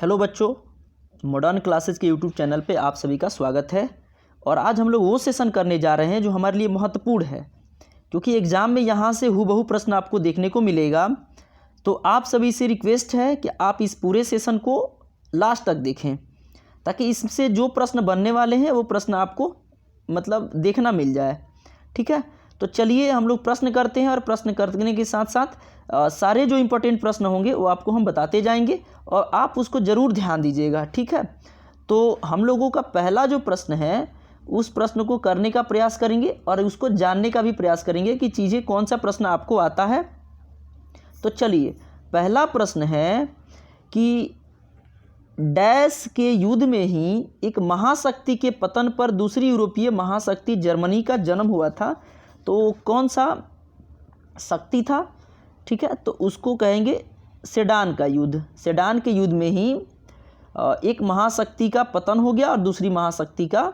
Hello बच्चों, modern classes के YouTube channel पे आप सभी का स्वागत है। और आज हम लोग वो सेशन करने जा रहे हैं जो हमारे लिए महत्वपूर्ण है, क्योंकि एग्ज़ाम में यहाँ से हूबहू प्रश्न आपको देखने को मिलेगा। तो आप सभी से रिक्वेस्ट है कि आप इस पूरे सेशन को लास्ट तक देखें, ताकि इससे जो प्रश्न बनने वाले हैं वो प्रश्न आपको देखना मिल जाए। ठीक है, तो चलिए हम लोग प्रश्न करते हैं, और प्रश्न करने के साथ साथ सारे जो इम्पोर्टेंट प्रश्न होंगे वो आपको हम बताते जाएंगे और आप उसको ज़रूर ध्यान दीजिएगा। ठीक है, तो हम लोगों का पहला जो प्रश्न है उस प्रश्न को करने का प्रयास करेंगे और उसको जानने का भी प्रयास करेंगे कि चीज़ें कौन सा प्रश्न आपको आता है। तो चलिए, पहला प्रश्न है कि डैश के युद्ध में ही एक महाशक्ति के पतन पर दूसरी यूरोपीय महाशक्ति जर्मनी का जन्म हुआ था। तो कौन सा शक्ति था? ठीक है, तो उसको कहेंगे सेडान का युद्ध। सेडान के युद्ध में ही एक महाशक्ति का पतन हो गया और दूसरी महाशक्ति का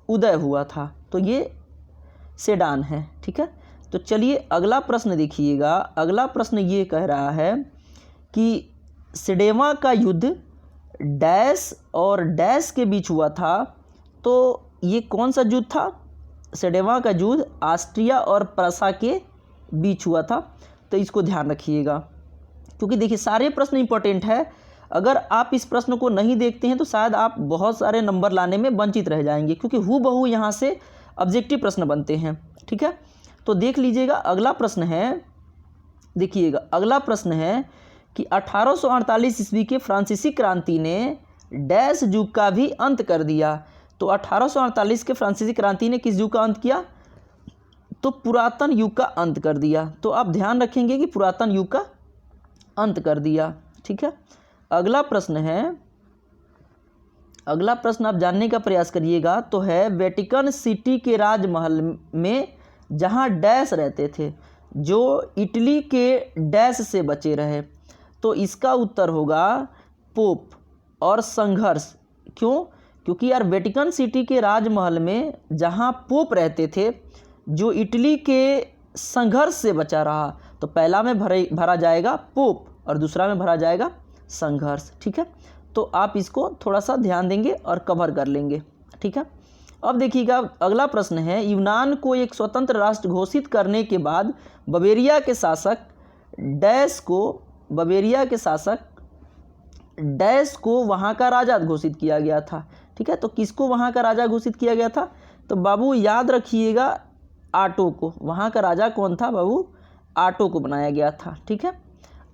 उदय हुआ था। तो ये सेडान है। ठीक है, तो चलिए अगला प्रश्न देखिएगा। अगला प्रश्न ये कह रहा है कि सेडेवा का युद्ध डैश और डैश के बीच हुआ था। तो ये कौन सा युद्ध था? सेडेवा का युद्ध ऑस्ट्रिया और प्रसा के बीच हुआ था। तो इसको ध्यान रखिएगा, क्योंकि देखिए सारे प्रश्न इंपॉर्टेंट है। अगर आप इस प्रश्न को नहीं देखते हैं तो शायद आप बहुत सारे नंबर लाने में वंचित रह जाएंगे, क्योंकि हूबहू यहाँ से ऑब्जेक्टिव प्रश्न बनते हैं। ठीक है, तो देख लीजिएगा। अगला प्रश्न है, देखिएगा अगला प्रश्न है कि 1848 ईस्वी के फ्रांसीसी क्रांति ने डैश युग का भी अंत कर दिया। तो 1848 के फ्रांसीसी क्रांति ने किस युग का अंत किया? तो पुरातन युग का अंत कर दिया। तो आप ध्यान रखेंगे कि पुरातन युग का अंत कर दिया। ठीक है, अगला प्रश्न है, अगला प्रश्न आप जानने का प्रयास करिएगा। तो है वेटिकन सिटी के राजमहल में जहां डैश रहते थे, जो इटली के डैश से बचे रहे। तो इसका उत्तर होगा पोप और संघर्ष। क्यों? क्योंकि यार वेटिकन सिटी के राजमहल में जहां पोप रहते थे, जो इटली के संघर्ष से बचा रहा, तो पहला में भरा जाएगा पोप और दूसरा में भरा जाएगा संघर्ष। ठीक है, तो आप इसको थोड़ा सा ध्यान देंगे और कवर कर लेंगे। ठीक है, अब देखिएगा अगला प्रश्न है, यूनान को एक स्वतंत्र राष्ट्र घोषित करने के बाद बवेरिया के शासक डैश को वहाँ का राजा घोषित किया गया था। ठीक है, तो किसको वहाँ का राजा घोषित किया गया था? तो बाबू याद रखिएगा, आटो को। वहाँ का राजा कौन था बाबू? आटो को बनाया गया था। ठीक है,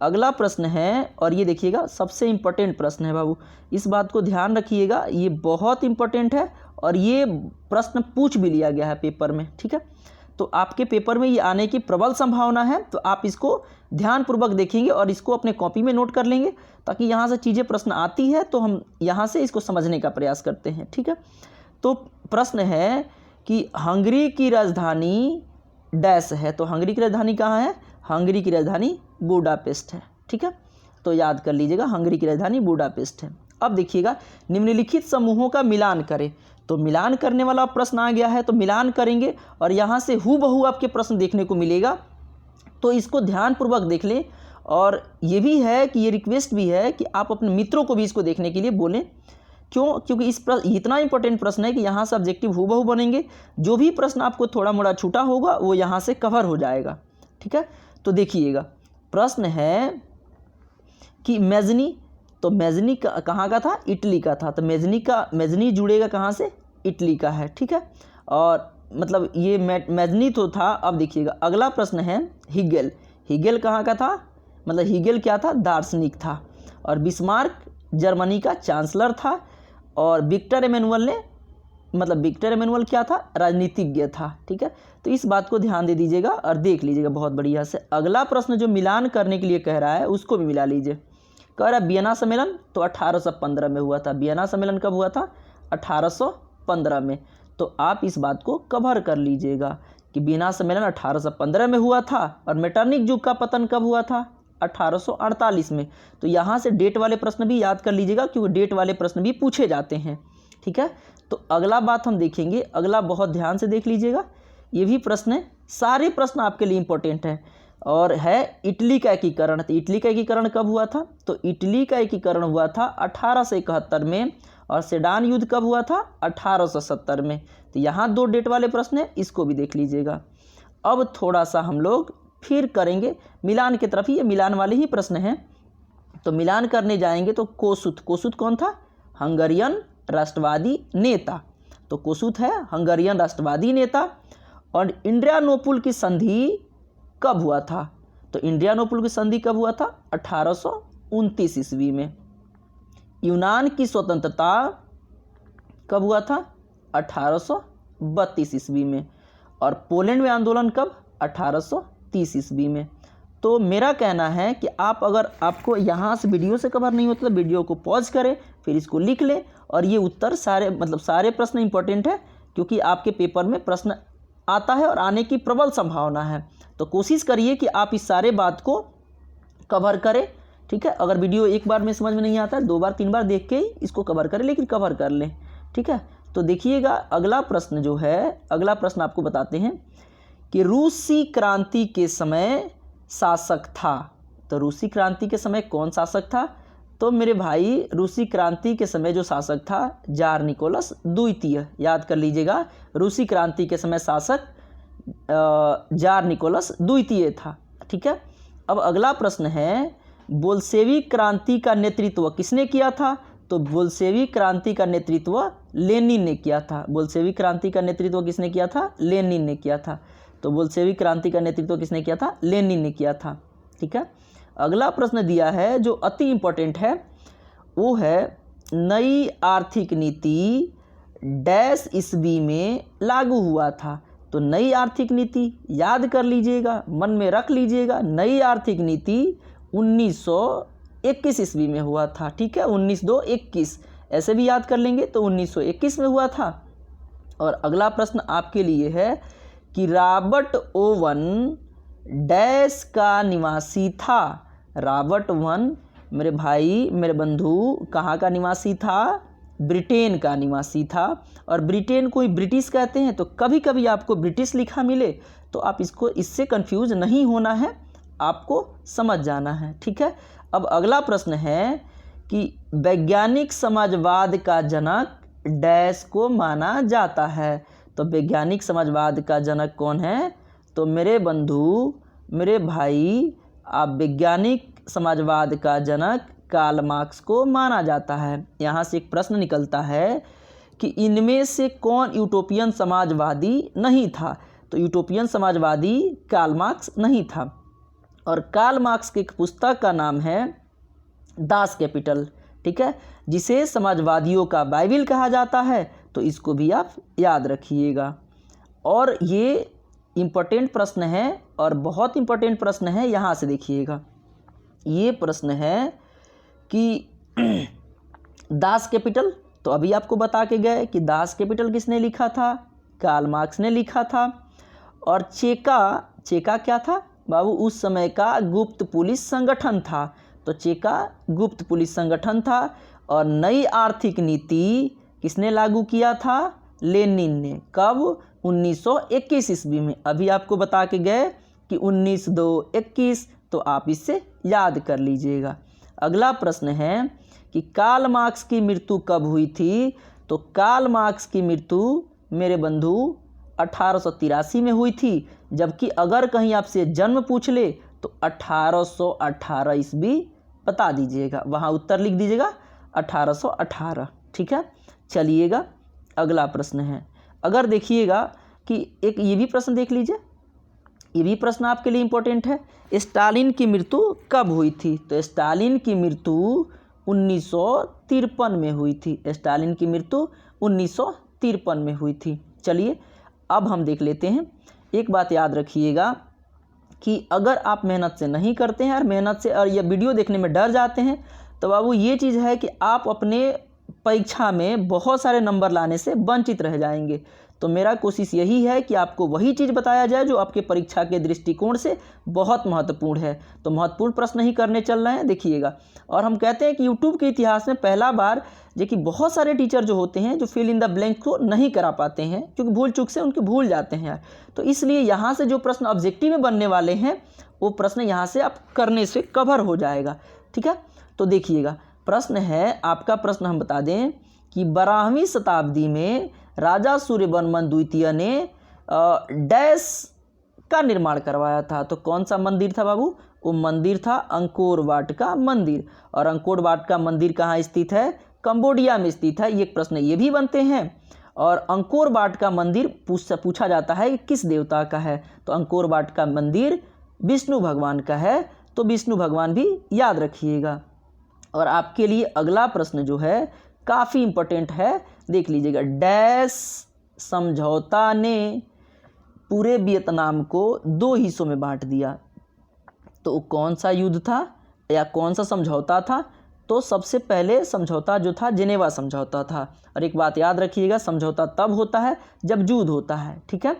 अगला प्रश्न है, और ये देखिएगा सबसे इम्पोर्टेंट प्रश्न है बाबू, इस बात को ध्यान रखिएगा, ये बहुत इम्पोर्टेंट है और ये प्रश्न पूछ भी लिया गया है पेपर में। ठीक है, तो आपके पेपर में ये आने की प्रबल संभावना है। तो आप इसको ध्यानपूर्वक देखेंगे और इसको अपने कॉपी में नोट कर लेंगे, ताकि यहाँ से चीज़ें प्रश्न आती है तो हम यहाँ से इसको समझने का प्रयास करते हैं। ठीक है, तो प्रश्न है कि हंगरी की राजधानी डैश है। तो हंगरी की राजधानी कहाँ है? हंगरी की राजधानी बुडापेस्ट है। ठीक है, तो याद कर लीजिएगा, हंगरी की राजधानी बुडापेस्ट है। अब देखिएगा, निम्नलिखित समूहों का मिलान करें। तो मिलान करने वाला प्रश्न आ गया है, तो मिलान करेंगे और यहाँ से हूबहू आपके प्रश्न देखने को मिलेगा। तो इसको ध्यानपूर्वक देख लें, और ये भी है कि ये रिक्वेस्ट भी है कि आप अपने मित्रों को भी इसको देखने के लिए बोलें। क्यों? क्योंकि इस प्रश्न इतना इंपॉर्टेंट प्रश्न है कि यहाँ से ऑब्जेक्टिव हूबहू बनेंगे। जो भी प्रश्न आपको थोड़ा मोड़ा छूटा होगा वो यहाँ से कवर हो जाएगा। ठीक है, तो देखिएगा प्रश्न है कि मेजनी। तो मेजनी कहाँ का था? इटली का था। तो मेजनी जुड़ेगा कहाँ से? इटली का है। ठीक है, और ये मेजनी तो था। अब देखिएगा अगला प्रश्न है हिगेल। हिगेल कहाँ का था? हिगेल क्या था? दार्शनिक था। और बिस्मार्क जर्मनी का चांसलर था। और विक्टर एमेनुअल क्या था? राजनीतिज्ञ था। ठीक है, तो इस बात को ध्यान दे दीजिएगा और देख लीजिएगा बहुत बढ़िया से। अगला प्रश्न जो मिलान करने के लिए कह रहा है उसको भी मिला लीजिए। कह रहा है वियना सम्मेलन, तो 1815 में हुआ था। वियना सम्मेलन कब हुआ था? 1815 में। तो आप इस बात को कवर कर लीजिएगा कि वियना सम्मेलन 1815 में हुआ था। और मेटरनिक युग का पतन कब हुआ था? 1848 में। तो यहाँ से डेट वाले प्रश्न भी याद कर लीजिएगा, क्योंकि डेट वाले प्रश्न भी पूछे जाते हैं। ठीक है, तो अगला बात हम देखेंगे। अगला बहुत ध्यान से देख लीजिएगा, ये भी प्रश्न है, सारे प्रश्न आपके लिए इंपॉर्टेंट है। और है इटली का एकीकरण। तो इटली का एकीकरण कब हुआ था? तो इटली का एकीकरण हुआ था 1871 में, और सेडान युद्ध कब हुआ था? 1870 में। तो यहाँ 2 डेट वाले प्रश्न हैं, इसको भी देख लीजिएगा। अब थोड़ा सा हम लोग फिर करेंगे मिलान की तरफ, ये मिलान वाले ही प्रश्न हैं। तो मिलान करने जाएंगे तो कोसुत, कोसुत कौन था? हंगरियन राष्ट्रवादी नेता। तो कोसुत है हंगरियन राष्ट्रवादी नेता। और एड्रियानोपुल की संधि कब हुआ था? तो एड्रियानोपुल की संधि कब हुआ था? 1829 ईस्वी में। यूनान की स्वतंत्रता कब हुआ था? 1832 ईस्वी में। और पोलैंड में आंदोलन कब? 1830 ईस्वी में। तो मेरा कहना है कि आप अगर आपको यहाँ से वीडियो से कवर नहीं होता तो वीडियो को पॉज करें, फिर इसको लिख लें। और ये उत्तर सारे सारे प्रश्न इंपॉर्टेंट है, क्योंकि आपके पेपर में प्रश्न आता है और आने की प्रबल संभावना है। तो कोशिश करिए कि आप इस सारे बात को कवर करें, ठीक है। अगर वीडियो एक बार में समझ में नहीं आता है, 2 बार 3 बार देख के ही इसको कवर करें, लेकिन कवर कर लें, ठीक है। तो देखिएगा अगला प्रश्न जो है, अगला प्रश्न आपको बताते हैं कि रूसी क्रांति के समय शासक था। तो रूसी क्रांति के समय कौन शासक था? तो मेरे भाई रूसी क्रांति के समय जो शासक था जार निकोलस द्वितीय। याद कर लीजिएगा, रूसी क्रांति के समय शासक जार निकोलस द्वितीय था, ठीक है। अब अगला प्रश्न है, बोल्शेविक क्रांति का नेतृत्व किसने किया था? तो बोल्शेविक क्रांति का नेतृत्व लेनिन ने किया था। बोल्शेविक क्रांति का नेतृत्व किसने किया था? लेनिन ने किया था। तो बोल्शेविक क्रांति का नेतृत्व किसने किया था? लेनिन ने किया था, ठीक है। अगला प्रश्न दिया है जो अति इम्पोर्टेंट है, वो है नई आर्थिक नीति डैश ईस्वी में लागू हुआ था। तो नई आर्थिक नीति याद कर लीजिएगा, मन में रख लीजिएगा, नई आर्थिक नीति 1921 ईस्वी में हुआ था, ठीक है। 1921 ऐसे भी याद कर लेंगे, तो 1921 में हुआ था। और अगला प्रश्न आपके लिए है कि रॉबर्ट ओवन डैश का निवासी था। रॉबर्ट ओवन मेरे भाई मेरे बंधु कहाँ का निवासी था? ब्रिटेन का निवासी था। और ब्रिटेन को ही ब्रिटिश कहते हैं, तो कभी कभी आपको ब्रिटिश लिखा मिले तो आप इससे कंफ्यूज नहीं होना है, आपको समझ जाना है, ठीक है। अब अगला प्रश्न है कि वैज्ञानिक समाजवाद का जनक डैश को माना जाता है। तो वैज्ञानिक समाजवाद का जनक कौन है? तो मेरे बंधु मेरे भाई, आप वैज्ञानिक समाजवाद का जनक कार्ल मार्क्स को माना जाता है। यहाँ से एक प्रश्न निकलता है कि इनमें से कौन यूटोपियन समाजवादी नहीं था? तो यूटोपियन समाजवादी कार्ल मार्क्स नहीं था। और कार्ल मार्क्स की एक पुस्तक का नाम है दास कैपिटल, ठीक है, जिसे समाजवादियों का बाइबिल कहा जाता है। तो इसको भी आप याद रखिएगा। और ये इम्पोर्टेंट प्रश्न है और बहुत इम्पोर्टेंट प्रश्न है, यहाँ से देखिएगा। ये प्रश्न है कि दास कैपिटल, तो अभी आपको बता के गए कि दास कैपिटल किसने लिखा था? कार्ल मार्क्स ने लिखा था। और चेका क्या था बाबू? उस समय का गुप्त पुलिस संगठन था। तो चेका गुप्त पुलिस संगठन था। और नई आर्थिक नीति किसने लागू किया था? लेनिन ने। कब? 1921 ईस्वी में। अभी आपको बता के गए कि 1921, तो आप इससे याद कर लीजिएगा। अगला प्रश्न है कि कार्ल मार्क्स की मृत्यु कब हुई थी? तो कार्ल मार्क्स की मृत्यु मेरे बंधु 1883 में हुई थी। जबकि अगर कहीं आपसे जन्म पूछ ले तो 1818 ईस्वी बता दीजिएगा, वहाँ उत्तर लिख दीजिएगा 1818, ठीक है। चलिएगा अगला प्रश्न है। अगर देखिएगा कि एक ये भी प्रश्न देख लीजिए, ये भी प्रश्न आपके लिए इम्पोर्टेंट है। स्टालिन की मृत्यु कब हुई थी? तो स्टालिन की मृत्यु 1953 में हुई थी। स्टालिन की मृत्यु 1953 में हुई थी। चलिए अब हम देख लेते हैं। एक बात याद रखिएगा कि अगर आप मेहनत से नहीं करते हैं और मेहनत से और ये वीडियो देखने में डर जाते हैं, तो बाबू ये चीज़ है कि आप अपने परीक्षा में बहुत सारे नंबर लाने से वंचित रह जाएंगे। तो मेरा कोशिश यही है कि आपको वही चीज़ बताया जाए जो आपके परीक्षा के दृष्टिकोण से बहुत महत्वपूर्ण है। तो महत्वपूर्ण प्रश्न ही करने चल रहे हैं, देखिएगा। और हम कहते हैं कि यूट्यूब के इतिहास में पहला बार जो कि बहुत सारे टीचर जो होते हैं जो फिल इन द ब्लैंक को नहीं करा पाते हैं, क्योंकि भूल चूक से उनके भूल जाते हैं। तो इसलिए यहाँ से जो प्रश्न ऑब्जेक्टिव में बनने वाले हैं वो प्रश्न यहाँ से आप करने से कवर हो जाएगा, ठीक है। तो देखिएगा, प्रश्न है आपका, प्रश्न हम बता दें कि 12वीं शताब्दी में राजा सूर्यवर्मन द्वितीय ने डैश का निर्माण करवाया था। तो कौन सा मंदिर था बाबू? वो मंदिर था अंकोर वाट का मंदिर। और अंकोर वाट का मंदिर कहाँ स्थित है? कंबोडिया में स्थित है। ये प्रश्न ये भी बनते हैं। और अंकोर वाट का मंदिर पूछा जाता है कि किस देवता का है? तो अंकोर वाट का मंदिर विष्णु भगवान का है। तो विष्णु भगवान भी याद रखिएगा। और आपके लिए अगला प्रश्न जो है काफ़ी इम्पोर्टेंट है, देख लीजिएगा। डैश समझौता ने पूरे वियतनाम को 2 हिस्सों में बांट दिया। तो कौन सा युद्ध था या कौन सा समझौता था? तो सबसे पहले समझौता जो था जेनेवा समझौता था। और एक बात याद रखिएगा, समझौता तब होता है जब युद्ध होता है, ठीक है।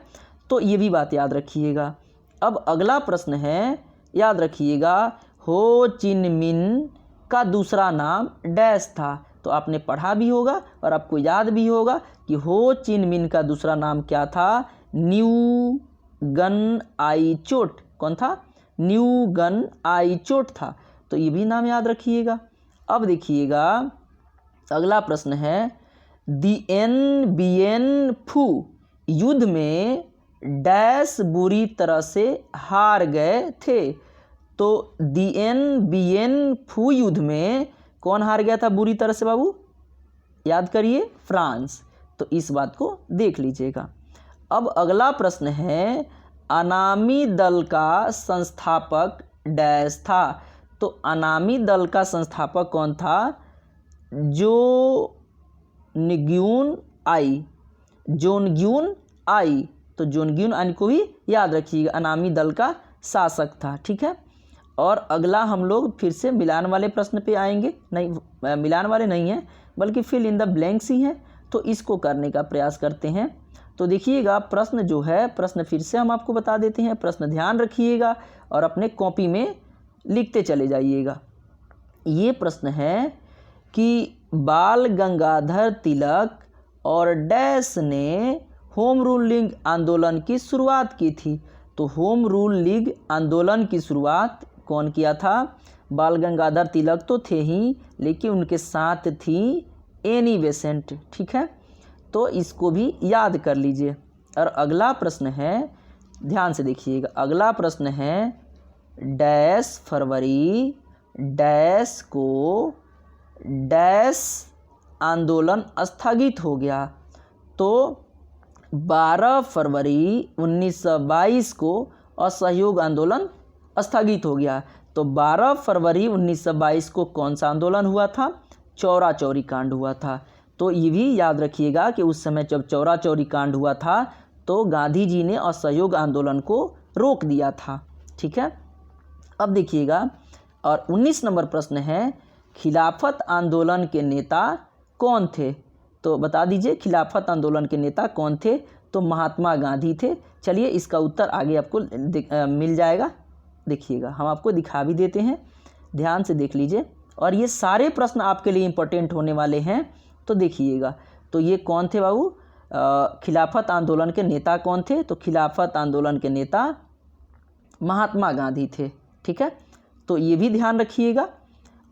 तो ये भी बात याद रखिएगा। अब अगला प्रश्न है, याद रखिएगा, हो चिन मिन का दूसरा नाम डैश था। तो आपने पढ़ा भी होगा और आपको याद भी होगा कि हो चिन मिन का दूसरा नाम क्या था? न्यू गन आई चोट। कौन था? न्यू गन आई चोट था। तो ये भी नाम याद रखिएगा। अब देखिएगा, अगला प्रश्न है, दिएन बिएन फू युद्ध में डैश बुरी तरह से हार गए थे। तो दिएन बिएन फू युद्ध में कौन हार गया था बुरी तरह से बाबू? याद करिए, फ्रांस। तो इस बात को देख लीजिएगा। अब अगला प्रश्न है, अनामी दल का संस्थापक डैश था। तो अनामी दल का संस्थापक कौन था? जोनग्यून आई। जोनग्यून आई। तो जोनग्यून आई को भी याद रखिएगा, अनामी दल का शासक था, ठीक है। और अगला हम लोग फिर से मिलान वाले प्रश्न पे आएंगे। नहीं, मिलान वाले नहीं हैं बल्कि फिल इन द ब्लैंक्स ही हैं। तो इसको करने का प्रयास करते हैं। तो देखिएगा, प्रश्न जो है, प्रश्न फिर से हम आपको बता देते हैं। प्रश्न ध्यान रखिएगा और अपने कॉपी में लिखते चले जाइएगा। ये प्रश्न है कि बाल गंगाधर तिलक और डैश ने होम रूल लीग आंदोलन की शुरुआत की थी। तो होम रूल लीग आंदोलन की शुरुआत कौन किया था? बाल गंगाधर तिलक तो थे ही, लेकिन उनके साथ थी एनी बेसेंट, ठीक है। तो इसको भी याद कर लीजिए। और अगला प्रश्न है, ध्यान से देखिएगा, अगला प्रश्न है, डैश फरवरी डैश को डैश आंदोलन स्थगित हो गया। तो 12 फरवरी 1922 को असहयोग आंदोलन स्थगित हो गया। तो 12 फरवरी 1922 को कौन सा आंदोलन हुआ था? चौरा चौरी कांड हुआ था। तो ये भी याद रखिएगा कि उस समय जब चौरा चौरी कांड हुआ था तो गांधी जी ने असहयोग आंदोलन को रोक दिया था, ठीक है। अब देखिएगा, और 19 नंबर प्रश्न है, खिलाफत आंदोलन के नेता कौन थे? तो बता दीजिए, खिलाफत आंदोलन के नेता कौन थे? तो महात्मा गांधी थे। चलिए, इसका उत्तर आगे आपको मिल जाएगा। देखिएगा, हम आपको दिखा भी देते हैं, ध्यान से देख लीजिए। और ये सारे प्रश्न आपके लिए इम्पोर्टेंट होने वाले हैं। तो देखिएगा, तो ये कौन थे बाबू? खिलाफत आंदोलन के नेता कौन थे? तो खिलाफत आंदोलन के नेता महात्मा गांधी थे, ठीक है। तो ये भी ध्यान रखिएगा।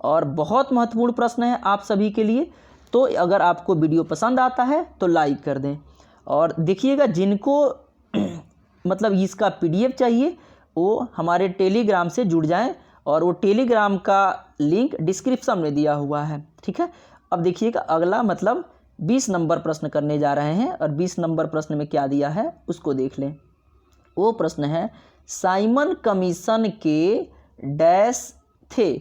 और बहुत महत्वपूर्ण प्रश्न है आप सभी के लिए। तो अगर आपको वीडियो पसंद आता है तो लाइक कर दें। और देखिएगा, जिनको मतलब इसका PDF चाहिए वो हमारे टेलीग्राम से जुड़ जाएं। और वो टेलीग्राम का लिंक डिस्क्रिप्शन में दिया हुआ है, ठीक है। अब देखिएगा, अगला मतलब 20 नंबर प्रश्न करने जा रहे हैं। और 20 नंबर प्रश्न में क्या दिया है उसको देख लें। वो प्रश्न है, साइमन कमीशन के डैश थे।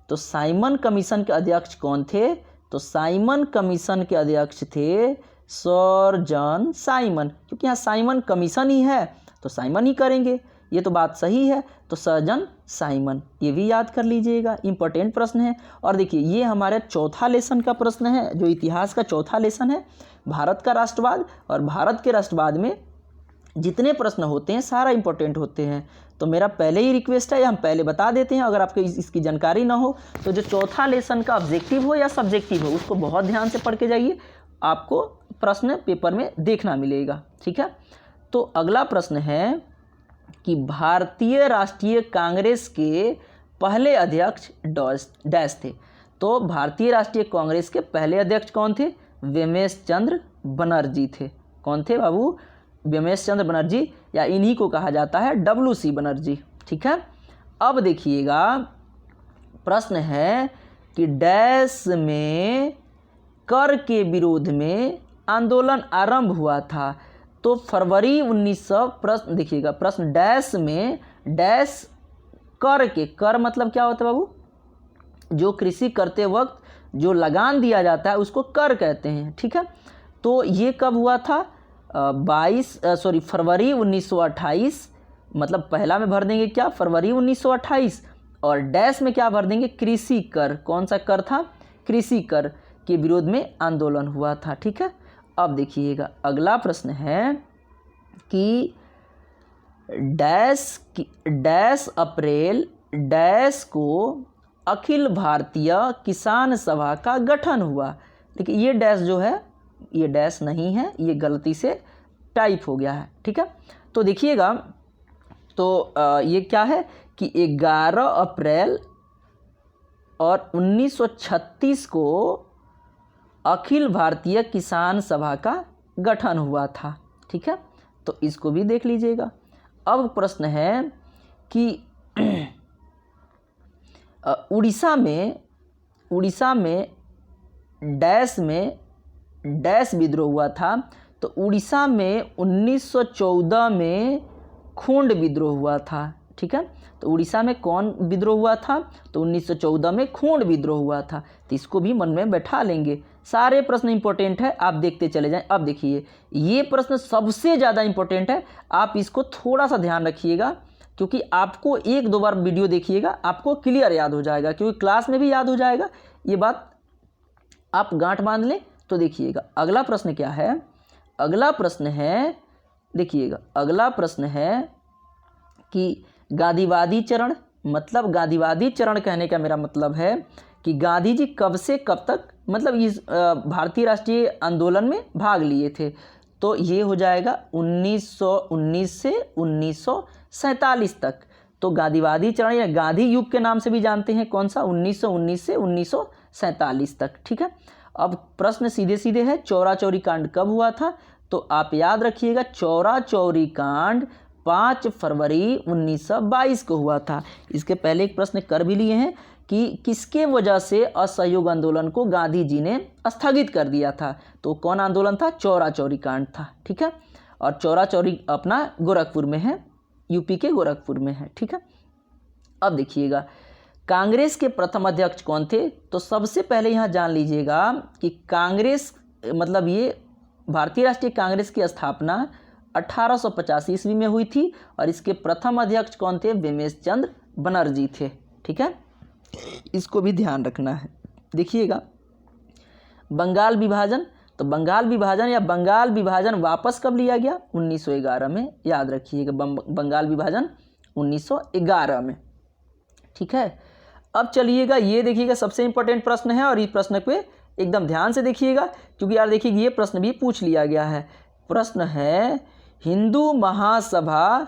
तो साइमन कमीशन के अध्यक्ष कौन थे? तो साइमन कमीशन के अध्यक्ष थे सर जॉन साइमन। क्योंकि यहाँ साइमन कमीशन ही है तो साइमन ही करेंगे। ये तो बात सही है, तो सर्जन साइमन, ये भी याद कर लीजिएगा, इंपॉर्टेंट प्रश्न है। और देखिए ये हमारे चौथा लेसन का प्रश्न है, जो इतिहास का चौथा लेसन है, भारत का राष्ट्रवाद। और भारत के राष्ट्रवाद में जितने प्रश्न होते हैं सारा इंपॉर्टेंट होते हैं। तो मेरा पहले ही रिक्वेस्ट है, हम पहले बता देते हैं, अगर आपको इसकी जानकारी ना हो तो जो चौथा लेसन का ऑब्जेक्टिव हो या सब्जेक्टिव हो उसको बहुत ध्यान से पढ़ के जाइए, आपको प्रश्न पेपर में देखना मिलेगा, ठीक है। तो अगला प्रश्न है कि भारतीय राष्ट्रीय कांग्रेस के पहले अध्यक्ष डैश थे। तो भारतीय राष्ट्रीय कांग्रेस के पहले अध्यक्ष कौन थे? व्यमेश चंद्र बनर्जी थे। कौन थे बाबू? व्यमेश चंद्र बनर्जी, या इन्हीं को कहा जाता है WC बनर्जी, ठीक है। अब देखिएगा प्रश्न है कि डैश में कर के विरोध में आंदोलन आरंभ हुआ था। तो फरवरी 1900, प्रश्न देखिएगा, प्रश्न डैश में डैश कर के, कर मतलब क्या होता है बाबू? जो कृषि करते वक्त जो लगान दिया जाता है उसको कर कहते हैं, ठीक है। तो ये कब हुआ था? फरवरी 1928, मतलब पहला में भर देंगे क्या? फरवरी 1928, और डैश में क्या भर देंगे? कृषि कर। कौन सा कर था? कृषि कर के विरोध में आंदोलन हुआ था, ठीक है। अब देखिएगा अगला प्रश्न है कि डैश अप्रैल डैश को अखिल भारतीय किसान सभा का गठन हुआ। देखिए ये डैश जो है ये डैश नहीं है, ये गलती से टाइप हो गया है, ठीक है। तो देखिएगा, तो ये क्या है कि 11 अप्रैल और 1936 को अखिल भारतीय किसान सभा का गठन हुआ था, ठीक है। तो इसको भी देख लीजिएगा। अब प्रश्न है कि उड़ीसा में डैश विद्रोह हुआ था। तो उड़ीसा में 1914 में खोंड विद्रोह हुआ था, ठीक है। तो उड़ीसा में कौन विद्रोह हुआ था? तो 1914 में खोंड विद्रोह हुआ था। तो इसको भी मन में बैठा लेंगे। सारे प्रश्न इंपॉर्टेंट है, आप देखते चले जाएं। अब देखिए ये प्रश्न सबसे ज़्यादा इंपॉर्टेंट है, आप इसको थोड़ा सा ध्यान रखिएगा, क्योंकि आपको 1-2 बार वीडियो देखिएगा, आपको क्लियर याद हो जाएगा, क्योंकि क्लास में भी याद हो जाएगा। ये बात आप गांठ बांध लें। तो देखिएगा अगला प्रश्न क्या है? अगला प्रश्न है, देखिएगा अगला प्रश्न है कि गांधीवादी चरण, मतलब गांधीवादी चरण कहने का मेरा मतलब है कि गांधी जी कब से कब तक, मतलब इस भारतीय राष्ट्रीय आंदोलन में भाग लिए थे। तो ये हो जाएगा 1919 से 1947 तक। तो गांधीवादी चरण या गांधी युग के नाम से भी जानते हैं, कौन सा? 1919 से 1947 तक, ठीक है। अब प्रश्न सीधे सीधे है, चौरा चौरी कांड कब हुआ था? तो आप याद रखिएगा, चौरा चौरी कांड 5 फरवरी 1922 को हुआ था। इसके पहले एक प्रश्न कर भी लिए हैं कि किसके वजह से असहयोग आंदोलन को गांधी जी ने स्थगित कर दिया था? तो कौन आंदोलन था? चौरा चौरी कांड था, ठीक है। और चौरा चौरी अपना गोरखपुर में है, यूपी के गोरखपुर में है, ठीक है। अब देखिएगा कांग्रेस के प्रथम अध्यक्ष कौन थे? तो सबसे पहले यहाँ जान लीजिएगा कि कांग्रेस, मतलब ये भारतीय राष्ट्रीय कांग्रेस की स्थापना 1885 ईस्वी में हुई थी, और इसके प्रथम अध्यक्ष कौन थे? व्यमेश चंद्र बनर्जी थे, ठीक है। इसको भी ध्यान रखना है। देखिएगा बंगाल विभाजन, तो बंगाल विभाजन या बंगाल विभाजन वापस कब लिया गया? 1911 में, याद रखिएगा बंगाल विभाजन 1911 में, ठीक है। अब चलिएगा ये देखिएगा सबसे इंपॉर्टेंट प्रश्न है, और इस प्रश्न पे एकदम ध्यान से देखिएगा, क्योंकि यार देखिए ये प्रश्न भी पूछ लिया गया है। प्रश्न है हिंदू महासभा,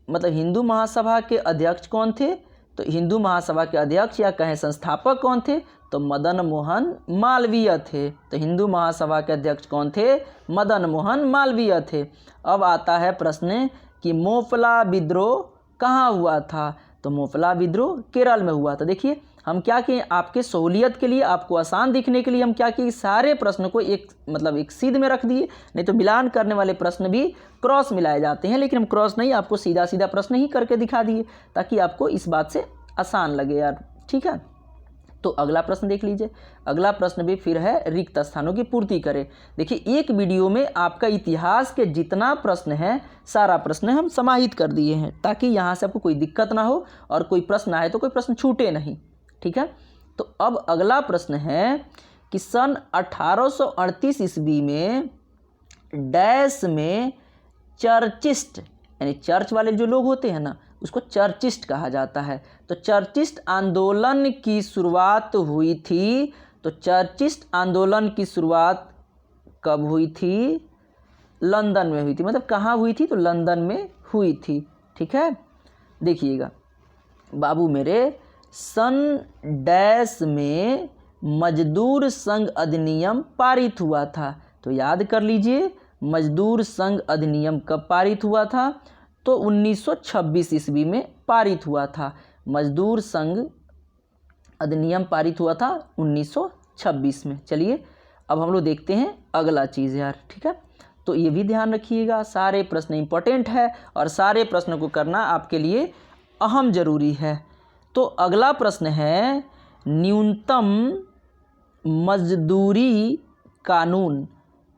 मतलब हिंदू महासभा के अध्यक्ष कौन थे? तो हिंदू महासभा के अध्यक्ष या कहें संस्थापक कौन थे? तो मदन मोहन मालवीय थे। तो हिंदू महासभा के अध्यक्ष कौन थे? मदन मोहन मालवीय थे। अब आता है प्रश्न कि मोफला विद्रोह कहाँ हुआ था? तो मोफला विद्रोह केरल में हुआ था। देखिए हम क्या किए, आपके सहूलियत के लिए, आपको आसान दिखने के लिए हम क्या किए, सारे प्रश्न को एक सीध में रख दिए। नहीं तो मिलान करने वाले प्रश्न भी क्रॉस मिलाए जाते हैं, लेकिन हम क्रॉस नहीं, आपको सीधा सीधा प्रश्न ही करके दिखा दिए, ताकि आपको इस बात से आसान लगे यार, ठीक है। तो अगला प्रश्न देख लीजिए। अगला प्रश्न भी फिर है रिक्त स्थानों की पूर्ति करें। देखिए एक वीडियो में आपका इतिहास के जितना प्रश्न है सारा प्रश्न हम समाहित कर दिए हैं, ताकि यहाँ से आपको कोई दिक्कत ना हो और कोई प्रश्न आए तो कोई प्रश्न छूटे नहीं। ठीक है, तो अब अगला प्रश्न है कि सन 1838 ईस्वी में डैश में चर्चिस्ट, यानी चर्च वाले जो लोग होते हैं ना, उसको चर्चिस्ट कहा जाता है। तो चर्चिस्ट आंदोलन की शुरुआत हुई थी। तो चर्चिस्ट आंदोलन की शुरुआत कब हुई थी? लंदन में हुई थी। मतलब कहाँ हुई थी? तो लंदन में हुई थी। ठीक है, देखिएगा बाबू मेरे, सन डैश में मजदूर संघ अधिनियम पारित हुआ था। तो याद कर लीजिए मजदूर संघ अधिनियम कब पारित हुआ था? तो 1926 ईस्वी में पारित हुआ था। मजदूर संघ अधिनियम पारित हुआ था 1926 में। चलिए अब हम लोग देखते हैं अगला चीज़ यार। ठीक है, तो ये भी ध्यान रखिएगा, सारे प्रश्न इंपॉर्टेंट है और सारे प्रश्नों को करना आपके लिए अहम जरूरी है। तो अगला प्रश्न है न्यूनतम मजदूरी कानून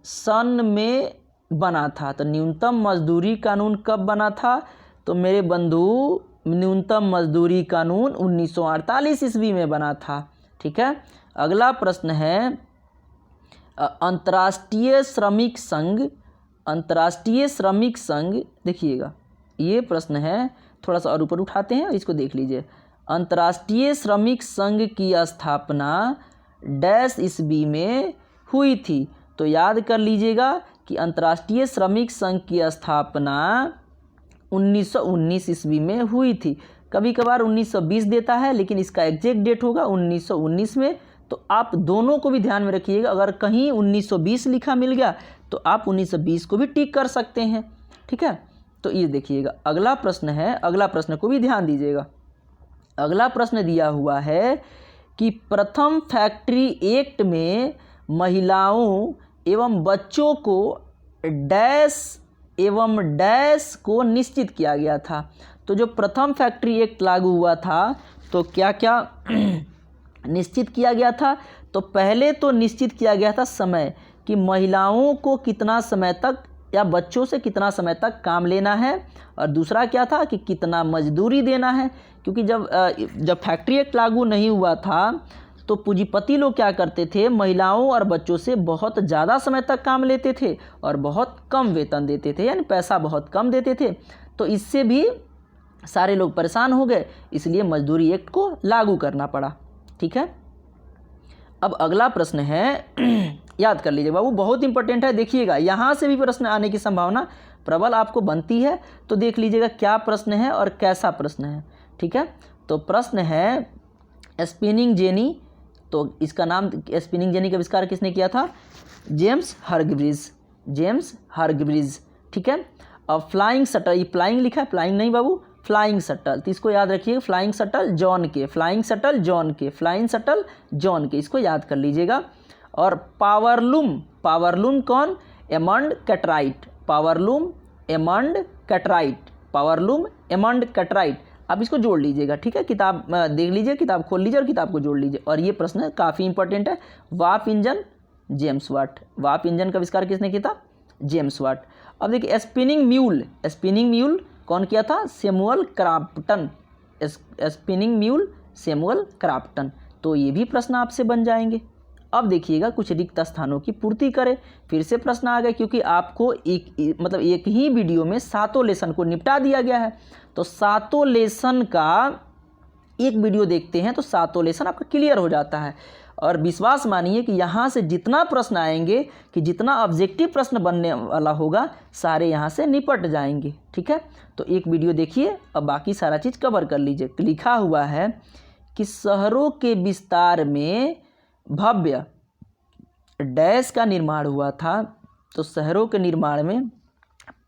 सन में बना था। तो न्यूनतम मजदूरी कानून कब बना था? तो मेरे बंधु न्यूनतम मजदूरी कानून 1948 ईस्वी में बना था। ठीक है, अगला प्रश्न है अंतर्राष्ट्रीय श्रमिक संघ। अंतर्राष्ट्रीय श्रमिक संघ, देखिएगा ये प्रश्न है, थोड़ा सा और ऊपर उठाते हैं, इसको देख लीजिए। अंतर्राष्ट्रीय श्रमिक संघ की स्थापना डैश ईस्वी में हुई थी। तो याद कर लीजिएगा कि अंतर्राष्ट्रीय श्रमिक संघ की स्थापना 1919 ईस्वी में हुई थी। कभी कभार 1920 देता है, लेकिन इसका एग्जैक्ट डेट होगा 1919 में। तो आप दोनों को भी ध्यान में रखिएगा, अगर कहीं 1920 लिखा मिल गया तो आप 1920 को भी टिक कर सकते हैं। ठीक है, तो ये देखिएगा अगला प्रश्न है, अगला प्रश्न को भी ध्यान दीजिएगा। अगला प्रश्न दिया हुआ है कि प्रथम फैक्ट्री एक्ट में महिलाओं एवं बच्चों को डैश एवं डैश को निश्चित किया गया था। तो जो प्रथम फैक्ट्री एक्ट लागू हुआ था तो क्या क्या निश्चित किया गया था? तो पहले तो निश्चित किया गया था समय, कि महिलाओं को कितना समय तक या बच्चों से कितना समय तक काम लेना है, और दूसरा क्या था कि कितना मजदूरी देना है। क्योंकि जब फैक्ट्री एक्ट लागू नहीं हुआ था तो पूंजीपति लोग क्या करते थे, महिलाओं और बच्चों से बहुत ज़्यादा समय तक काम लेते थे और बहुत कम वेतन देते थे, यानी पैसा बहुत कम देते थे। तो इससे भी सारे लोग परेशान हो गए, इसलिए मजदूरी एक्ट को लागू करना पड़ा। ठीक है, अब अगला प्रश्न है याद कर लीजिए बाबू, बहुत इंपॉर्टेंट है। देखिएगा यहाँ से भी प्रश्न आने की संभावना प्रबल आपको बनती है, तो देख लीजिएगा क्या प्रश्न है और कैसा प्रश्न है। ठीक है, तो प्रश्न है स्पिनिंग जेनी। तो इसका नाम, स्पिनिंग जेनी का आविष्कार किसने किया था? James Hargreaves, James Hargreaves. ठीक है, अब फ्लाइंग शटल, ये फ्लाइंग लिखा है, फ्लाइंग नहीं बाबू, फ्लाइंग शटल, तो इसको याद रखिए, flying shuttle John Kay, flying shuttle John Kay, flying shuttle John Kay, इसको याद कर लीजिएगा। और पावरलूम, पावरलूम कौन? Edmund Cartwright, power loom Edmund Cartwright, power loom Edmund Cartwright. आप इसको जोड़ लीजिएगा। ठीक है, किताब देख लीजिए, किताब खोल लीजिए और किताब को जोड़ लीजिए। और ये प्रश्न काफ़ी इंपॉर्टेंट है। वाप इंजन, जेम्स वाट, वाप इंजन का आविष्कार किसने किया था? James Watt. अब देखिए स्पिनिंग म्यूल, स्पिनिंग म्यूल कौन किया था? Samuel Crompton, spinning mule Samuel Crompton. तो ये भी प्रश्न आपसे बन जाएंगे। अब देखिएगा कुछ रिक्त स्थानों की पूर्ति करें। फिर से प्रश्न आ गए, क्योंकि आपको एक ही वीडियो में सातों लेसन को निपटा दिया गया है। तो सातों लेसन का एक वीडियो देखते हैं तो सातों लेसन आपका क्लियर हो जाता है। और विश्वास मानिए कि यहाँ से जितना प्रश्न आएंगे, कि जितना ऑब्जेक्टिव प्रश्न बनने वाला होगा, सारे यहाँ से निपट जाएंगे। ठीक है, तो एक वीडियो देखिए, अब बाकी सारा चीज़ कवर कर लीजिए। लिखा हुआ है कि शहरों के विस्तार में भव्य डैश का निर्माण हुआ था। तो शहरों के निर्माण में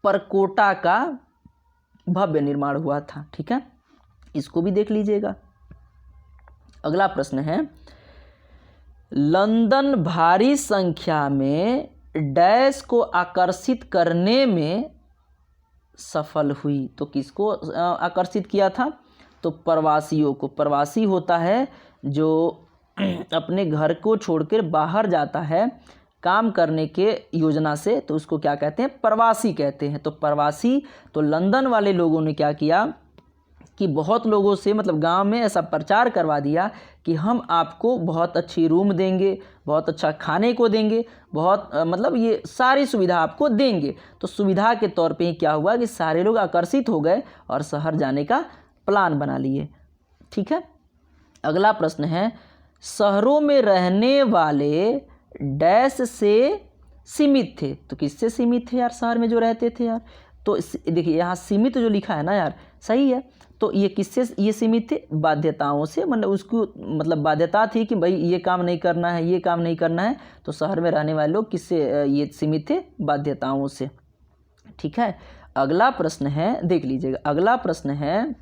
परकोटा का भव्य निर्माण हुआ था। ठीक है, इसको भी देख लीजिएगा। अगला प्रश्न है लंदन भारी संख्या में डैश को आकर्षित करने में सफल हुई। तो किसको आकर्षित किया था? तो प्रवासियों को। प्रवासी होता है जो अपने घर को छोड़कर बाहर जाता है काम करने के योजना से, तो उसको क्या कहते हैं? प्रवासी कहते हैं। तो प्रवासी, तो लंदन वाले लोगों ने क्या किया कि बहुत लोगों से, मतलब गांव में ऐसा प्रचार करवा दिया कि हम आपको बहुत अच्छी रूम देंगे, बहुत अच्छा खाने को देंगे, बहुत मतलब ये सारी सुविधा आपको देंगे। तो सुविधा के तौर पे ही क्या हुआ कि सारे लोग आकर्षित हो गए और शहर जाने का प्लान बना लिए। ठीक है, अगला प्रश्न है, शहरों में रहने वाले डैश से सीमित थे। तो किससे सीमित थे यार शहर में जो रहते थे यार? तो देखिए यहाँ सीमित जो लिखा है ना यार, सही है। तो ये किससे ये सीमित थे? बाध्यताओं से, मतलब उसको मतलब बाध्यता थी कि भाई ये काम नहीं करना है, ये काम नहीं करना है। तो शहर में रहने वाले लोग किससे ये सीमित थे? बाध्यताओं से। ठीक है, अगला प्रश्न है, देख लीजिएगा, अगला प्रश्न है,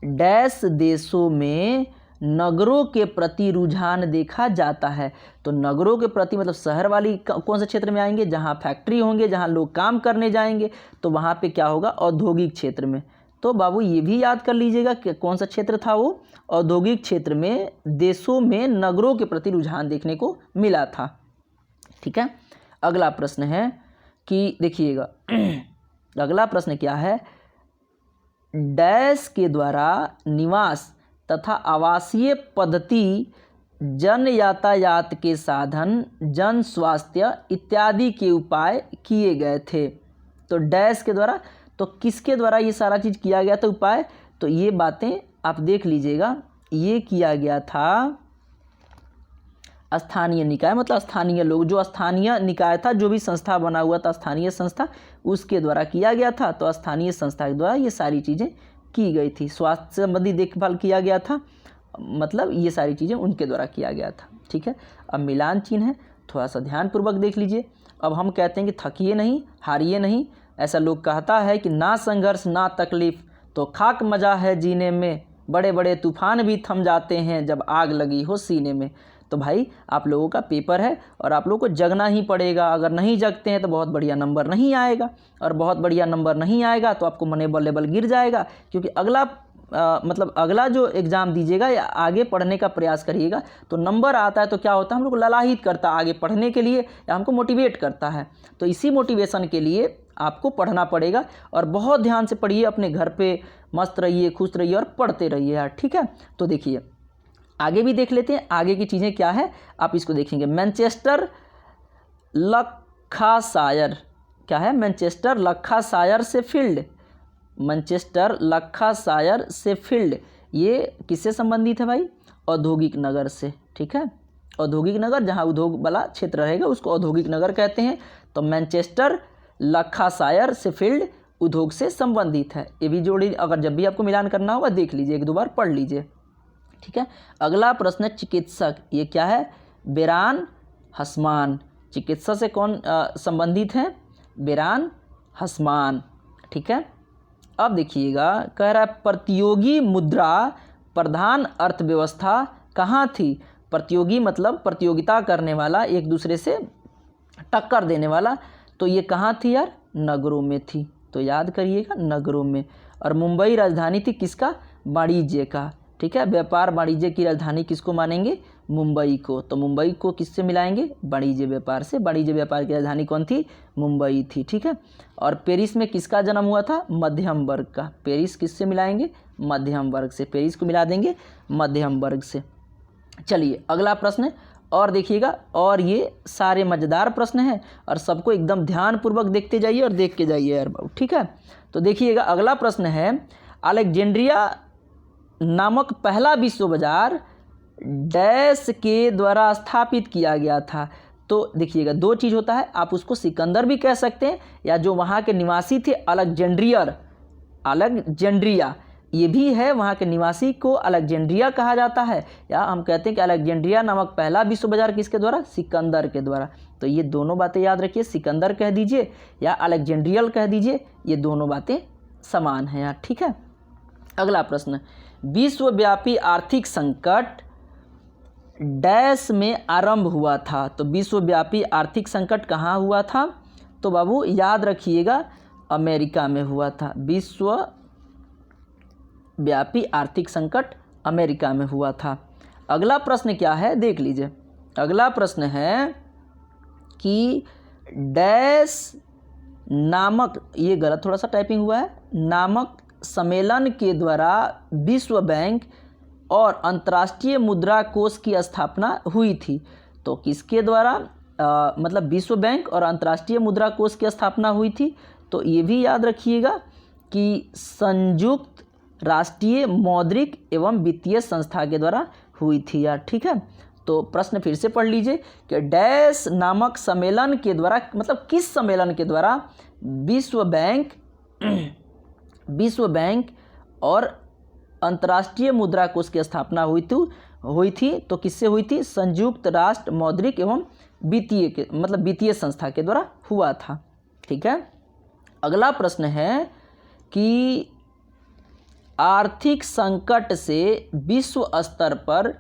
डैश देशों में नगरों के प्रति रुझान देखा जाता है। तो नगरों के प्रति मतलब शहर वाली कौन से क्षेत्र में आएंगे? जहाँ फैक्ट्री होंगे, जहाँ लोग काम करने जाएंगे, तो वहाँ पे क्या होगा? औद्योगिक क्षेत्र में। तो बाबू ये भी याद कर लीजिएगा कि कौन सा क्षेत्र था वो? औद्योगिक क्षेत्र में देशों में नगरों के प्रति रुझान देखने को मिला था। ठीक है, अगला प्रश्न है कि देखिएगा अगला प्रश्न क्या है, डैश के द्वारा निवास तथा आवासीय पद्धति, जन यातायात के साधन, जन स्वास्थ्य इत्यादि के उपाय किए गए थे। तो डैश के द्वारा, तो किसके द्वारा ये सारा चीज़ किया गया था उपाय? तो ये बातें आप देख लीजिएगा, ये किया गया था स्थानीय निकाय, मतलब स्थानीय लोग, जो स्थानीय निकाय था, जो भी संस्था बना हुआ था स्थानीय संस्था, उसके द्वारा किया गया था। तो स्थानीय संस्था के द्वारा ये सारी चीज़ें की गई थी। स्वास्थ्य संबंधी देखभाल किया गया था, मतलब ये सारी चीज़ें उनके द्वारा किया गया था। ठीक है, अब मिलान चिन्ह है, थोड़ा सा ध्यानपूर्वक देख लीजिए। अब हम कहते हैं कि थकिए नहीं, हारिए नहीं। ऐसा लोग कहता है कि ना संघर्ष ना तकलीफ तो खाक मजा है जीने में, बड़े बड़े तूफान भी थम जाते हैं जब आग लगी हो सीने में। तो भाई आप लोगों का पेपर है और आप लोगों को जगना ही पड़ेगा। अगर नहीं जगते हैं तो बहुत बढ़िया नंबर नहीं आएगा, और बहुत बढ़िया नंबर नहीं आएगा तो आपको मनेबल लेवल गिर जाएगा। क्योंकि अगला मतलब अगला जो एग्ज़ाम दीजिएगा या आगे पढ़ने का प्रयास करिएगा, तो नंबर आता है तो क्या होता है, हम लोग को ललाहित करता है आगे पढ़ने के लिए, या हमको मोटिवेट करता है। तो इसी मोटिवेशन के लिए आपको पढ़ना पड़ेगा, और बहुत ध्यान से पढ़िए, अपने घर पे मस्त रहिए, खुश रहिए और पढ़ते रहिए यार। ठीक है, तो देखिए आगे भी देख लेते हैं, आगे की चीज़ें क्या है आप इसको देखेंगे। मैनचेस्टर लक्खाशायर, क्या है? मैनचेस्टर लक्खाशायर से फील्ड, मैनचेस्टर लक्खाशायर से फील्ड, ये किससे संबंधित है भाई? औद्योगिक नगर से। ठीक है, औद्योगिक नगर, जहाँ उद्योग वाला क्षेत्र रहेगा उसको औद्योगिक नगर कहते हैं। तो मैनचेस्टर लक्खाशायर से फील्ड उद्योग से संबंधित है। ये भी जोड़ी, अगर जब भी आपको मिलान करना होगा देख लीजिए, एक दो बार पढ़ लीजिए। ठीक है, अगला प्रश्न है चिकित्सक, ये क्या है? बेरान हसमान। चिकित्सा से कौन संबंधित है? बेरान हसमान। ठीक है, अब देखिएगा, कह रहा है प्रतियोगी मुद्रा प्रधान अर्थव्यवस्था कहाँ थी? प्रतियोगी मतलब प्रतियोगिता करने वाला, एक दूसरे से टक्कर देने वाला। तो ये कहाँ थी यार? नगरों में थी। तो याद करिएगा, नगरों में। और मुंबई राजधानी थी किसका? वाणिज्य का। ठीक है, व्यापार वाणिज्य की राजधानी किसको मानेंगे? मुंबई को। तो मुंबई को किससे मिलाएंगे? वाणिज्य व्यापार से। वाणिज्य व्यापार की राजधानी कौन थी? मुंबई थी। ठीक है, और पेरिस में किसका जन्म हुआ था? मध्यम वर्ग का। पेरिस किससे मिलाएंगे? मध्यम वर्ग से। पेरिस को मिला देंगे मध्यम वर्ग से। चलिए अगला प्रश्न और देखिएगा, और ये सारे मज़ेदार प्रश्न हैं और सबको एकदम ध्यानपूर्वक देखते जाइए और देख के जाइए यार बाबू। ठीक है, तो देखिएगा अगला प्रश्न है, अलेक्जेंड्रिया नामक पहला विश्व बाजार डैश के द्वारा स्थापित किया गया था। तो देखिएगा दो चीज़ होता है, आप उसको सिकंदर भी कह सकते हैं, या जो वहाँ के निवासी थे अलेक्जेंड्रिया, ये भी है, वहाँ के निवासी को अलेक्जेंड्रिया कहा जाता है। या हम कहते हैं कि अलेक्जेंड्रिया नामक पहला विश्व बाजार किसके द्वारा? सिकंदर के द्वारा। तो ये दोनों बातें याद रखिए, सिकंदर कह दीजिए या अलेक्जेंड्रियल कह दीजिए, ये दोनों बातें समान हैं यार। ठीक है, अगला प्रश्न, विश्वव्यापी आर्थिक संकट डैश में आरंभ हुआ था। तो विश्वव्यापी आर्थिक संकट कहाँ हुआ था? तो बाबू याद रखिएगा, अमेरिका में हुआ था। विश्वव्यापी आर्थिक संकट अमेरिका में हुआ था। अगला प्रश्न क्या है देख लीजिए। अगला प्रश्न है कि डैश नामक, ये गलत थोड़ा सा टाइपिंग हुआ है, नामक सम्मेलन के द्वारा विश्व बैंक और अंतर्राष्ट्रीय मुद्रा कोष की स्थापना हुई थी। तो किसके द्वारा मतलब विश्व बैंक और अंतर्राष्ट्रीय मुद्रा कोष की स्थापना हुई थी। तो ये भी याद रखिएगा कि संयुक्त राष्ट्रीय मौद्रिक एवं वित्तीय संस्था के द्वारा हुई थी यार, ठीक है। तो प्रश्न फिर से पढ़ लीजिए कि डैश नामक सम्मेलन के द्वारा, मतलब किस सम्मेलन के द्वारा विश्व बैंक और अंतर्राष्ट्रीय मुद्रा कोष की स्थापना हुई थी। तो किससे हुई थी? संयुक्त राष्ट्र मौद्रिक एवं वित्तीय संस्था के द्वारा हुआ था, ठीक है। अगला प्रश्न है कि आर्थिक संकट से विश्व स्तर पर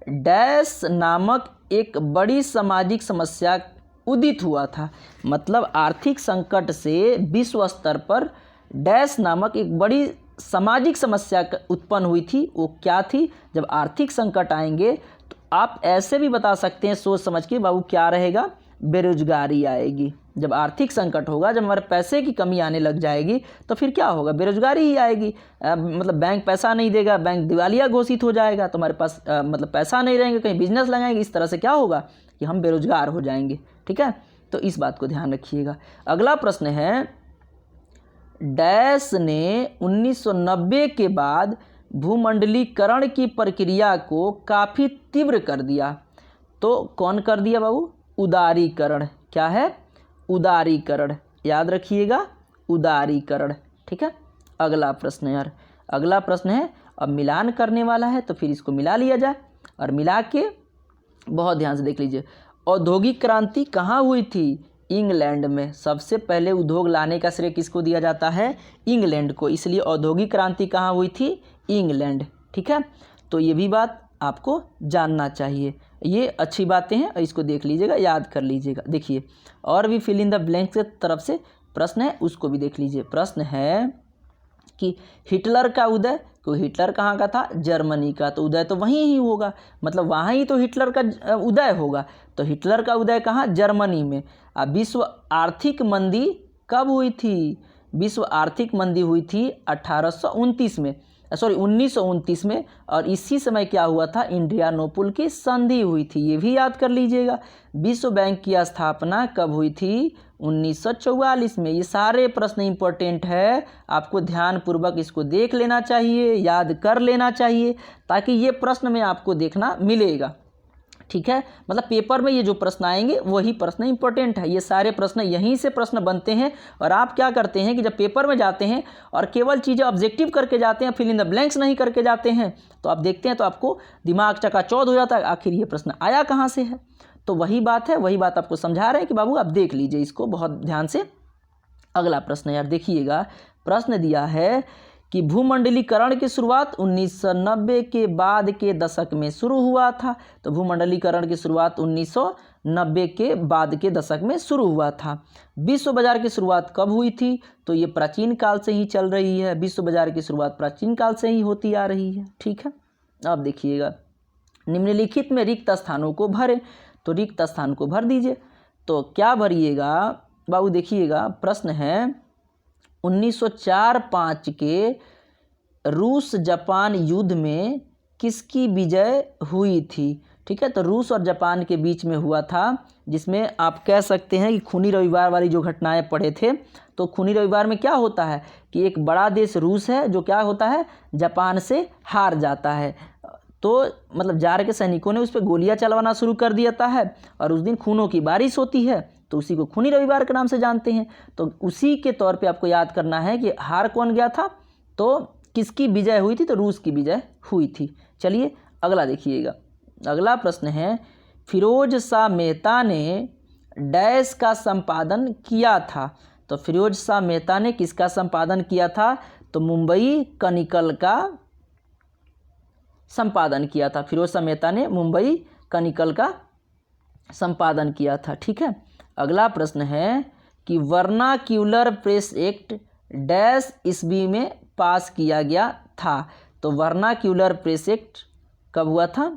डैश नामक एक बड़ी सामाजिक समस्या उदित हुआ था। मतलब आर्थिक संकट से विश्व स्तर पर डैश नामक एक बड़ी सामाजिक समस्या उत्पन्न हुई थी। वो क्या थी? जब आर्थिक संकट आएंगे तो आप ऐसे भी बता सकते हैं सोच समझ के, बाबू क्या रहेगा? बेरोजगारी आएगी। जब आर्थिक संकट होगा, जब हमारे पैसे की कमी आने लग जाएगी तो फिर क्या होगा? बेरोजगारी ही आएगी। मतलब बैंक पैसा नहीं देगा, बैंक दिवालिया घोषित हो जाएगा, तो हमारे पास मतलब पैसा नहीं रहेंगे, कहीं बिजनेस लगाएंगे, इस तरह से क्या होगा कि हम बेरोजगार हो जाएंगे, ठीक है। तो इस बात को ध्यान रखिएगा। अगला प्रश्न है डैश ने 1990 के बाद भूमंडलीकरण की प्रक्रिया को काफ़ी तीव्र कर दिया। तो कौन कर दिया बाबू? उदारीकरण। क्या है? उदारीकरण, याद रखिएगा, उदारीकरण, ठीक है। अगला प्रश्न यार, अगला प्रश्न है, अब मिलान करने वाला है तो फिर इसको मिला लिया जाए। और मिला के बहुत ध्यान से देख लीजिए। औद्योगिक क्रांति कहाँ हुई थी? इंग्लैंड में। सबसे पहले उद्योग लाने का श्रेय किसको दिया जाता है? इंग्लैंड को। इसलिए औद्योगिक क्रांति कहाँ हुई थी? इंग्लैंड, ठीक है। तो ये भी बात आपको जानना चाहिए। ये अच्छी बातें हैं, इसको देख लीजिएगा, याद कर लीजिएगा। देखिए और भी फिल इन द ब्लैंक्स की तरफ से प्रश्न है, उसको भी देख लीजिए। प्रश्न है कि हिटलर का उदय, क्योंकि हिटलर कहाँ का था? जर्मनी का, तो उदय तो वहीं ही होगा, मतलब वहाँ ही तो हिटलर का उदय होगा। तो हिटलर का उदय कहाँ? जर्मनी में। विश्व आर्थिक मंदी कब हुई थी? विश्व आर्थिक मंदी हुई थी 1929 में। और इसी समय क्या हुआ था? इंडियानोपुल की संधि हुई थी। ये भी याद कर लीजिएगा। विश्व बैंक की स्थापना कब हुई थी? 1944 में। ये सारे प्रश्न इंपॉर्टेंट है, आपको ध्यानपूर्वक इसको देख लेना चाहिए, याद कर लेना चाहिए, ताकि ये प्रश्न में आपको देखना मिलेगा, ठीक है। मतलब पेपर में ये जो प्रश्न आएंगे वही प्रश्न इंपॉर्टेंट है। ये सारे प्रश्न यहीं से प्रश्न बनते हैं। और आप क्या करते हैं कि जब पेपर में जाते हैं और केवल चीज़ें ऑब्जेक्टिव करके जाते हैं, फिल इन द ब्लैंक्स नहीं करके जाते हैं, तो आप देखते हैं तो आपको दिमाग चकाचौंध हो जाता है, आखिर ये प्रश्न आया कहाँ से है। तो वही बात है, वही बात आपको समझा रहे हैं कि बाबू आप देख लीजिए इसको बहुत ध्यान से। अगला प्रश्न यार देखिएगा, प्रश्न दिया है कि भूमंडलीकरण की शुरुआत 1990 के बाद के दशक में शुरू हुआ था। तो भूमंडलीकरण की शुरुआत 1990 के बाद के दशक में शुरू हुआ था। विश्व बाजार की शुरुआत कब हुई थी? तो ये प्राचीन काल से ही चल रही है। विश्व बाजार की शुरुआत प्राचीन काल से ही होती आ रही है, ठीक है। अब देखिएगा, निम्नलिखित में रिक्त स्थानों को भरें। तो रिक्त स्थान को भर दीजिए। तो क्या भरिएगा बाबू? देखिएगा प्रश्न है 1904-05 के रूस जापान युद्ध में किसकी विजय हुई थी? ठीक है, तो रूस और जापान के बीच में हुआ था, जिसमें आप कह सकते हैं कि खूनी रविवार वाली जो घटनाएं पढ़े थे। तो खूनी रविवार में क्या होता है कि एक बड़ा देश रूस है जो क्या होता है, जापान से हार जाता है। तो मतलब जार के सैनिकों ने उस पर गोलियां चलवाना शुरू कर दिया है और उस दिन खूनों की बारिश होती है, तो उसी को खूनी रविवार के नाम से जानते हैं। तो उसी के तौर पे आपको याद करना है कि हार कौन गया था, तो किसकी विजय हुई थी? तो रूस की विजय हुई थी। चलिए अगला देखिएगा। अगला प्रश्न है, फिरोज शाह मेहता ने डैश का संपादन किया था। तो फिरोज शाह मेहता ने किसका संपादन किया था? तो मुंबई कनिकल का संपादन किया था। फिरोज शाह मेहता ने मुंबई कनिकल का संपादन किया था, ठीक है। अगला प्रश्न है कि वर्नाक्यूलर प्रेस एक्ट डैश ईस्वी में पास किया गया था। तो वर्नाक्यूलर प्रेस एक्ट कब हुआ था?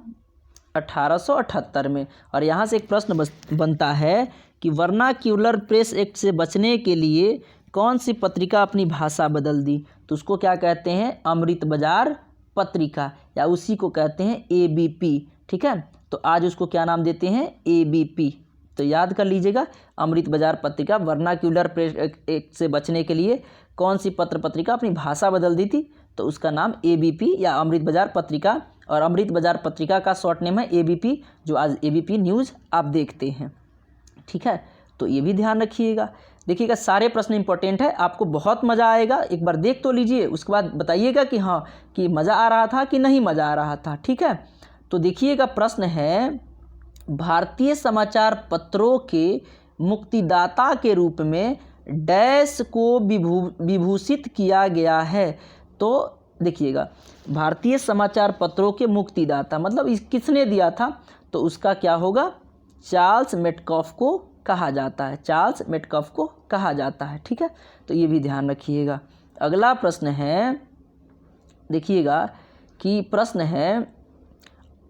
1878 में। और यहाँ से एक प्रश्न बनता है कि वर्नाक्यूलर प्रेस एक्ट से बचने के लिए कौन सी पत्रिका अपनी भाषा बदल दी? तो उसको क्या कहते हैं? अमृत बाजार पत्रिका, या उसी को कहते हैं ABP। ठीक है, तो आज उसको क्या नाम देते हैं? ABP। तो याद कर लीजिएगा, अमृत बाजार पत्रिका वर्नाक्यूलर प्रेस एक्ट से बचने के लिए कौन सी पत्रिका अपनी भाषा बदल दी थी? तो उसका नाम ABP या अमृत बाजार पत्रिका, और अमृत बाजार पत्रिका का शॉर्ट नेम है ABP, जो आज ABP न्यूज़ आप देखते हैं। ठीक है, तो ये भी ध्यान रखिएगा। देखिएगा, सारे प्रश्न इंपॉर्टेंट है, आपको बहुत मज़ा आएगा। एक बार देख तो लीजिए, उसके बाद बताइएगा कि हाँ, कि मज़ा आ रहा था कि नहीं मज़ा आ रहा था। ठीक है, तो देखिएगा, प्रश्न है भारतीय समाचार पत्रों के मुक्तिदाता के रूप में डैश को विभूषित किया गया है। तो देखिएगा, भारतीय समाचार पत्रों के मुक्तिदाता मतलब किसने दिया था? तो उसका क्या होगा? चार्ल्स मेटकॉफ को कहा जाता है, चार्ल्स मेटकॉफ को कहा जाता है। ठीक है, तो ये भी ध्यान रखिएगा। अगला प्रश्न है, देखिएगा कि प्रश्न है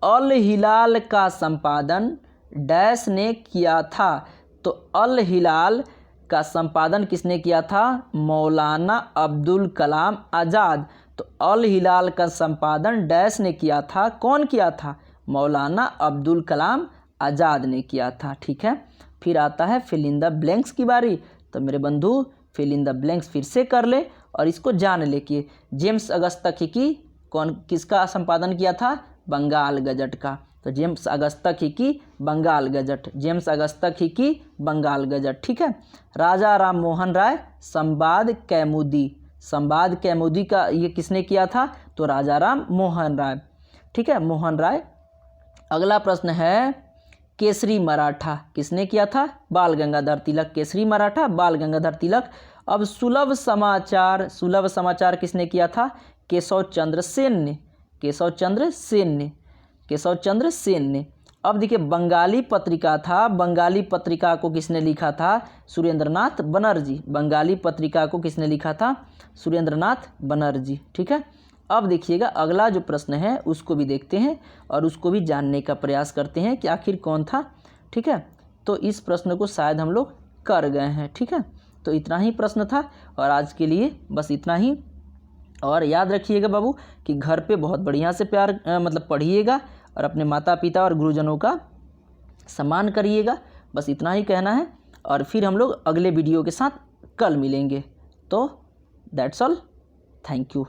अल हिलाल का संपादन डैश ने किया था? तो अल हिलाल का संपादन किसने किया था? मौलाना अब्दुल कलाम आज़ाद। तो अल हिलाल का संपादन डैश ने किया था? कौन किया था? मौलाना अब्दुल कलाम आज़ाद ने किया था। ठीक है, फिर आता है फिल इन द ब्लैंक्स की बारी। तो मेरे बंधु फिल इन द ब्लैंक्स फिर से कर ले और इसको जान ले कि जेम्स अगस्ता खिकी किसका संपादन किया था? बंगाल गजट का। तो James Augustus Hicky Bengal gazette, James Augustus Hicky Bengal gazette. ठीक है, राजा राम मोहन राय संवाद कैमुदी, संवाद कैमुदी का ये किसने किया था? तो राजा राम मोहन राय। ठीक है, मोहन राय। अगला प्रश्न है केसरी मराठा किसने किया था? बाल गंगाधर तिलक। केसरी मराठा बाल गंगाधर तिलक। अब सुलभ समाचार, सुलभ समाचार किसने किया था? केशव चंद्र सेन ने, केशव चंद्र सेन ने, केशव चंद्र सेन ने। अब देखिए बंगाली पत्रिका था, बंगाली पत्रिका को किसने लिखा था? सुरेंद्रनाथ बनर्जी। बंगाली पत्रिका को किसने लिखा था? सुरेंद्रनाथ बनर्जी। ठीक है, अब देखिएगा अगला जो प्रश्न है उसको भी देखते हैं और उसको भी जानने का प्रयास करते हैं कि आखिर कौन था। ठीक है, तो इस प्रश्न को शायद हम लोग कर गए हैं। ठीक है, तो इतना ही प्रश्न था और आज के लिए बस इतना ही। और याद रखिएगा बाबू कि घर पे बहुत बढ़िया से प्यार मतलब पढ़िएगा और अपने माता पिता और गुरुजनों का सम्मान करिएगा। बस इतना ही कहना है और फिर हम लोग अगले वीडियो के साथ कल मिलेंगे। तो दैट्स ऑल, थैंक यू।